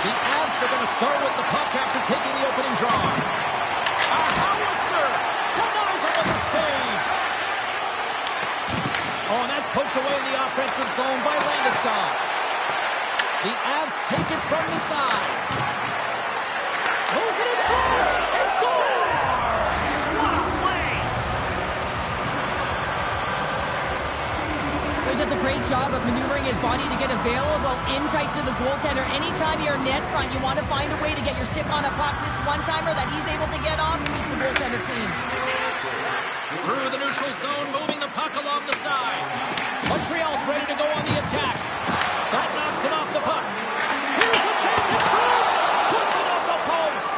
The Avs are going to start with the puck after taking the opening draw. A howitzer denies it with a save. Oh, and that's poked away in the offensive zone by Landeskog. The Avs take it from the side. Moves it in front and scores! What a play! He does a great job of maneuvering his body to get available in tight to the goaltender. Anytime you're net front, you want to find a way to get your stick on a puck. This one-timer that he's able to get off keeps the goaltender clean. Through the neutral zone, moving the puck along the side. Montreal's ready to go on the attack. That knocks it off the puck. Here's a chance in front. Puts it off the post.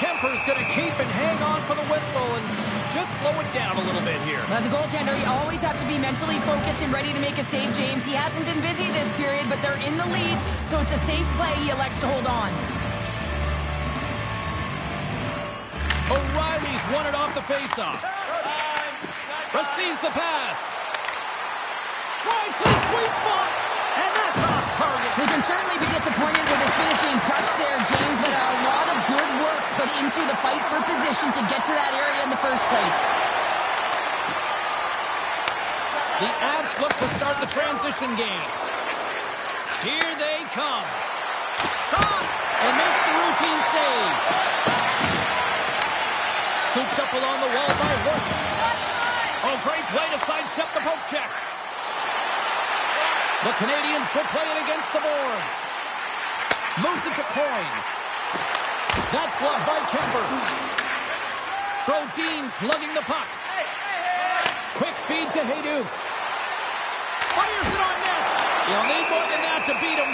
Kemper's going to keep and hang on for the whistle and just slow it down a little bit here. As a goaltender, you always have to be mentally focused and ready to make a save, James. He hasn't been busy this period, but they're in the lead, so it's a safe play. He elects to hold on. O'Reilly's won it off the faceoff. Receives the pass. Drives to the sweet spot. And that's off target. We can certainly be disappointed with his finishing touch there, James, but a lot of good work put into the fight for position to get to that area in the first place. The Avs look to start the transition game. Here they come. Shot! And makes the routine save. Scooped up along the wall by Horton. Oh, great play to sidestep the poke check. The Canadians will play it against the boards. Moves it to Coyne. That's blocked by Kemper. Brodin's lugging the puck. Quick feed to Hayduk. Fires it on net. You'll need more than that to beat him.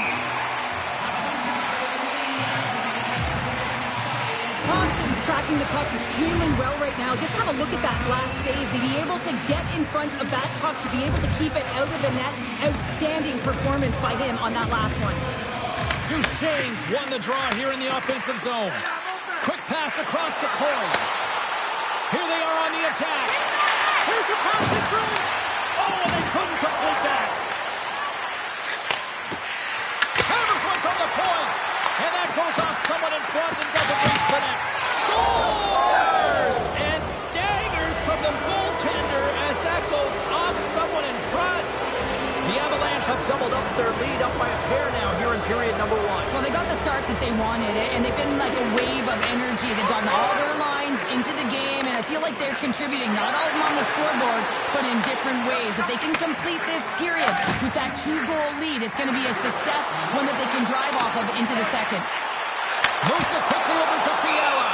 Thompson's tracking the puck extremely well right now. Just have a look at that last save. To be able to get in front of that puck, to be able to keep it out of the net. Outstanding performance by him on that last one. Duchesne's won the draw here in the offensive zone. Quick pass across to Coyne. Here they are on the attack. Here's a pass in front. Oh, and they couldn't complete that. Hammers one from the point. And that goes off someone in front and doesn't reach the net. Scores! And daggers from the goaltender as that goes off someone in front. The Avalanche have doubled up their lead up by a pair now here in period number one. Well, they got the start that they wanted, and they've been like a wave of energy. They've gotten all their lines into the game, and I feel like they're contributing, not all of them on the scoreboard, but in different ways. If they can complete this period with that 2-goal lead, it's going to be a success, one that they can drive off of into the second. Moves it quickly over to Fiala.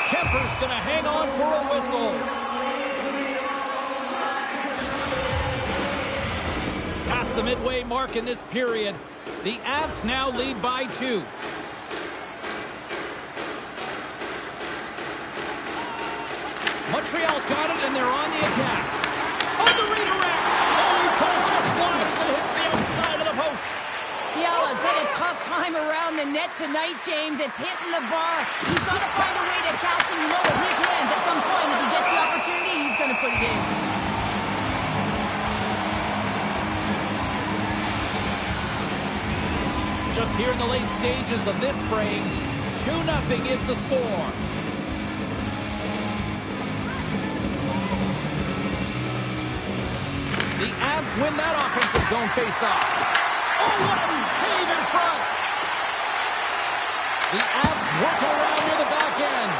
Kemper's going to hang on for a whistle. Past the midway mark in this period, the Avs now lead by 2. Montreal's got it, and they're on the attack. On the redirect! Oh, he pulled just wide as it hits the outside of the post. Fiala's had a tough time around the net tonight, James. It's hitting the bar. He's got to find a way to catch and lower his hands at some point. If he gets the opportunity, he's going to put it in. Just here in the late stages of this frame, 2-0 is the score. The Avs win that offensive zone faceoff. Oh, what a save in front! The Avs working around near the back end.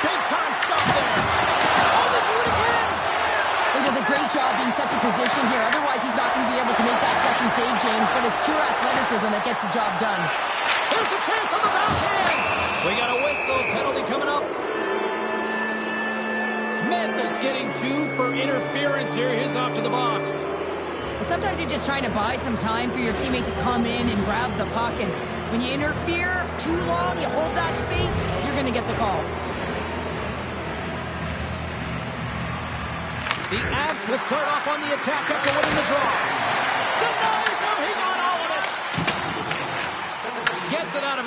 Big time stuff there. Oh, they do it again! He does a great job being set to position here. Otherwise, he's not going to be able to make that second save, James. But it's pure athleticism that gets the job done. There's a chance on the backhand. We got a whistle. Penalty coming up. Memphis getting 2 for interference here. He's off to the box. Sometimes you're just trying to buy some time for your teammate to come in and grab the puck. And when you interfere too long, you hold that space, you're going to get the call. The Avs will start off on the attack after winning the draw. Denies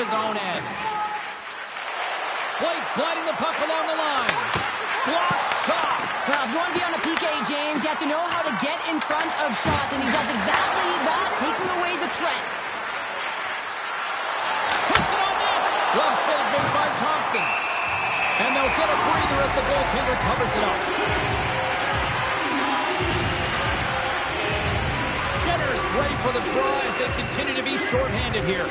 his own end. Blake's gliding the puck along the line. Block shot. Well, if you want to be on a PK, James, you have to know how to get in front of shots, and he does exactly that, taking away the threat. Puts it on net. Glove save made by Thompson. And they'll get a breather as the goaltender covers it up. Jenner's ready for the draw as they continue to be shorthanded here.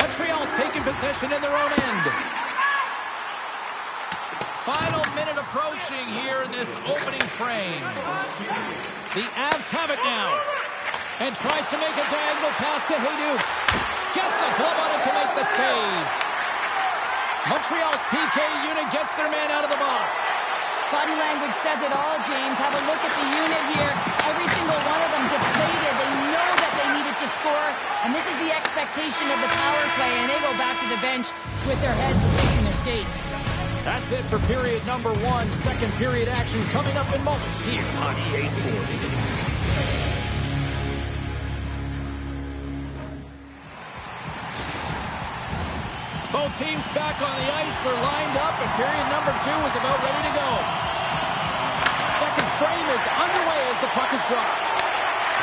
Montreal's taking possession in their own end. Final minute approaching here in this opening frame. The Avs have it now. And tries to make a diagonal pass to Hayduk. Gets a glove on it to make the save. Montreal's PK unit gets their man out of the box. Body language says it all, James. Have a look at the unit here. Every single one of them deflated. They know that they needed to score. And this is the expectation of the power play. And they go back to the bench with their heads facing their skates. That's it for period number 1. Second period action coming up in moments here on EA Sports. Both teams back on the ice. They're lined up, and period number 2 is about ready to go. Second frame is underway as the puck is dropped.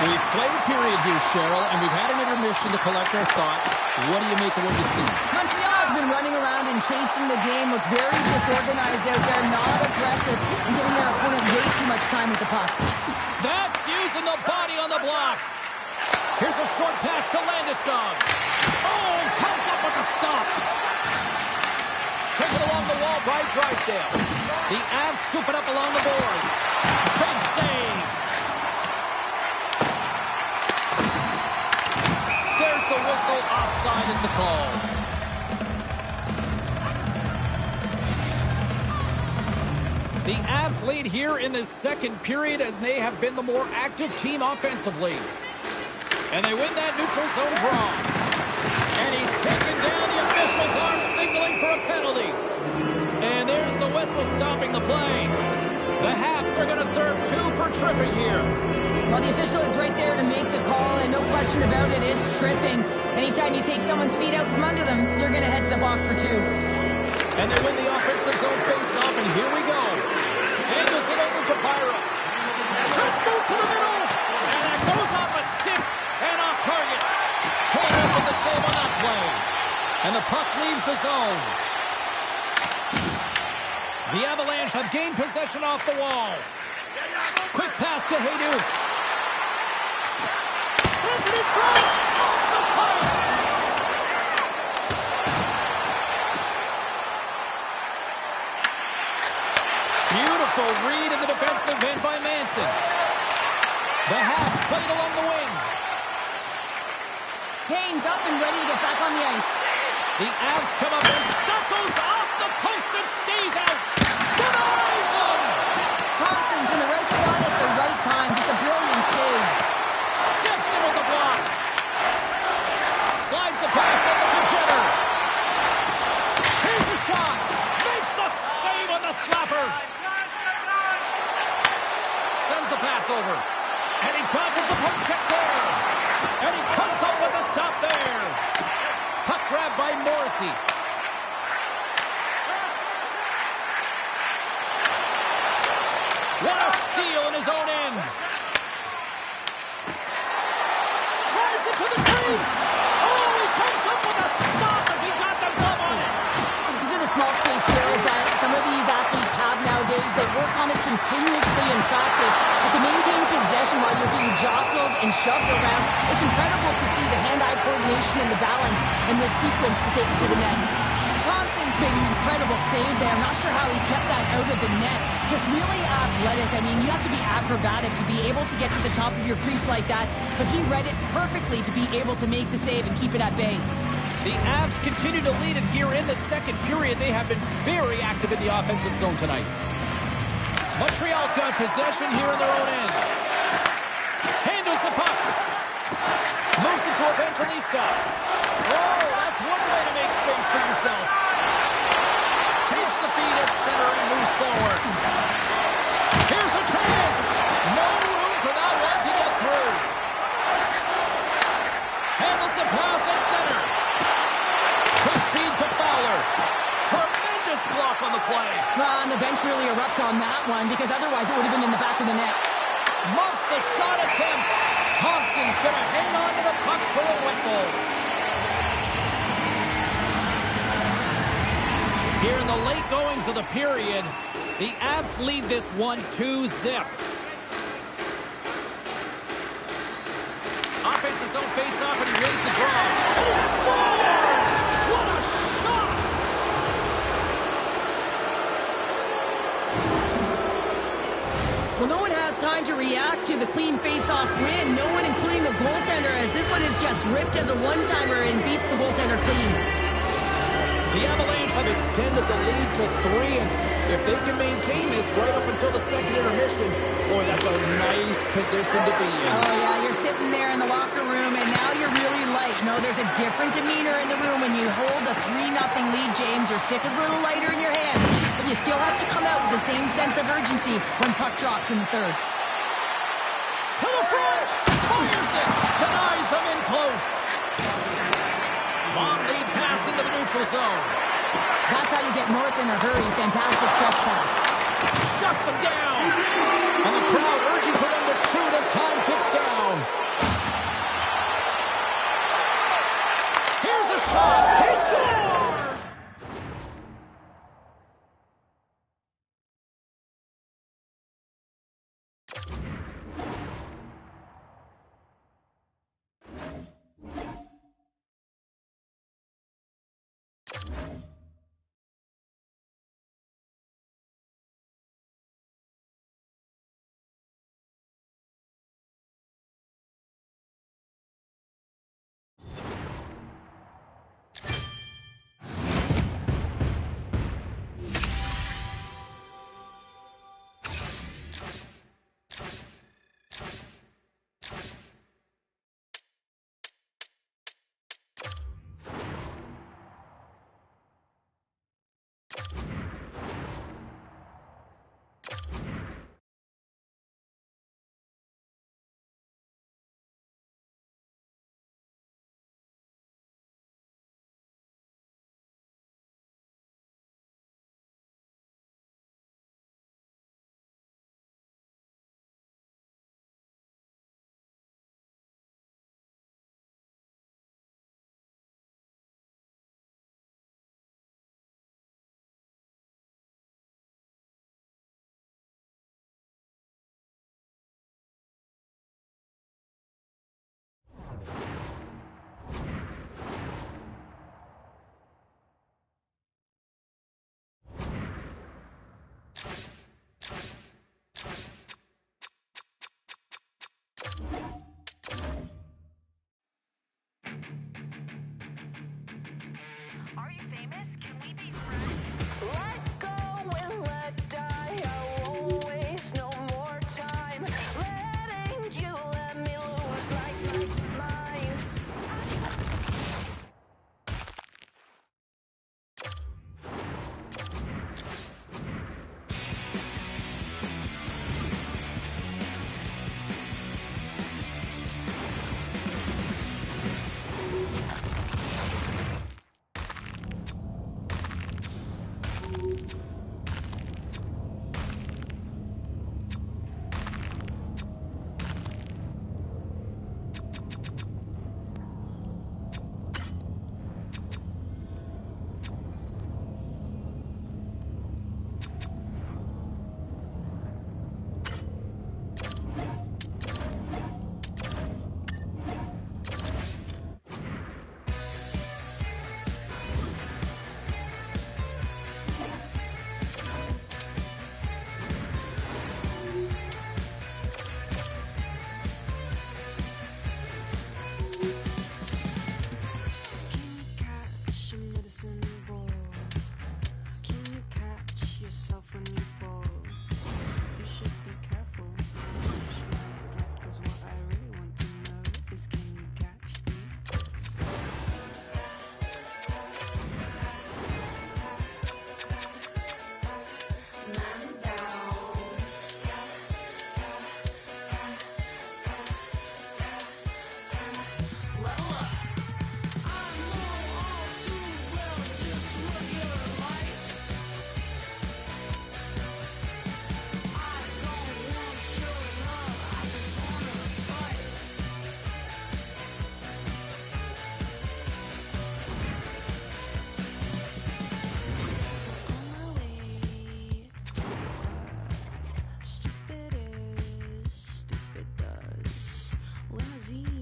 We've played a period here, Cheryl, and we've had an intermission to collect our thoughts. What do you make of what you see? Montreal has been running around and chasing the game, look very disorganized out there, not aggressive, and giving their opponent way too much time with the puck. That's using the body on the block. Here's a short pass to Landeskog. Oh, comes up with a stop. Taken along the wall by Drysdale. The Avs scoop it up along the boards. Big save. There's the whistle. Offside is the call. The Avs lead here in this second period, and they have been the more active team offensively. And they win that neutral zone draw. And he's taken down. The official's arm signaling for a penalty. And there's the whistle stopping the play. The Habs are going to serve 2 for tripping here. Well, the official is right there to make the call, and no question about it, it's tripping. Anytime you take someone's feet out from under them, they're going to head to the box for 2. And they win the offensive zone face-off, and here we go. Handles it over to Byron. Let's move to the middle. And that goes off a stick and off target. Canada with the save on that play. And the puck leaves the zone. The Avalanche have gained possession off the wall. Quick pass to Hayduk. Sends it in front. Off the puck. Beautiful read in the defensive end by Manson. The Habs played along the wing. Kane's up and ready to get back on the ice. The Avs come up and that goes off the post and stays out. Denies him. Thompson's in the right spot at the right time. Just a brilliant save. Steps in with the block. Slides the pass over to Jenner. Here's a shot. Makes the save on the slapper. Sends the pass over. And he dodges the poke check there. And he comes up with a stop there. Puck grab by Morrissey. What a steal in his own end. Drives it to the crease. Oh, he comes up with a stop as he got the glove on it. These are the small space skills that some of these athletes have nowadays. They work on it continuously in practice. But to maintain possession while you're being jostled and shoved around, it's incredible to see the hand-eye coordination and the balance in this sequence to take it to the net. Thompson's made an incredible save there. I'm not sure how he kept that out of the net. Just really athletic. I mean, you have to be acrobatic to be able to get to the top of your crease like that. But he read it perfectly to be able to make the save and keep it at bay. The Avs continue to lead it here in the second period. They have been very active in the offensive zone tonight. Montreal's got possession here in their own end. Handles the puck. Moves it to Evangelista. Oh, that's one way to make space for yourself. Takes the feed at center and moves forward. Here's a chance. No room for that box on that one, because otherwise it would have been in the back of the net. Muffs the shot attempt. Thompson's going to hang on to the puck for a whistle. Here in the late goings of the period, the Avs lead this one 2-0. Offense's own face-off, and he wins the draw. And he scores! What a shot! Well, no one has time to react to the clean face-off win. No one, including the goaltender, as this one is just ripped as a one-timer and beats the goaltender clean. The Avalanche have extended the lead to 3, and if they can maintain this right up until the second intermission, boy, that's a nice position to be in. Oh, yeah, you're sitting there in the locker room, and now you're really light. You know, there's a different demeanor in the room when you hold a 3-0 lead, James. Your stick is a little lighter in your hand, but you still have to come out with the same sense of urgency when puck drops in the third. To the front! Fires it! Denies him in close. Long lead pass into the neutral zone. That's how you get north in a hurry. Fantastic stretch pass. Shuts him down. And the crowd urging for them to shoot as time ticks down. Here's a shot. He scores!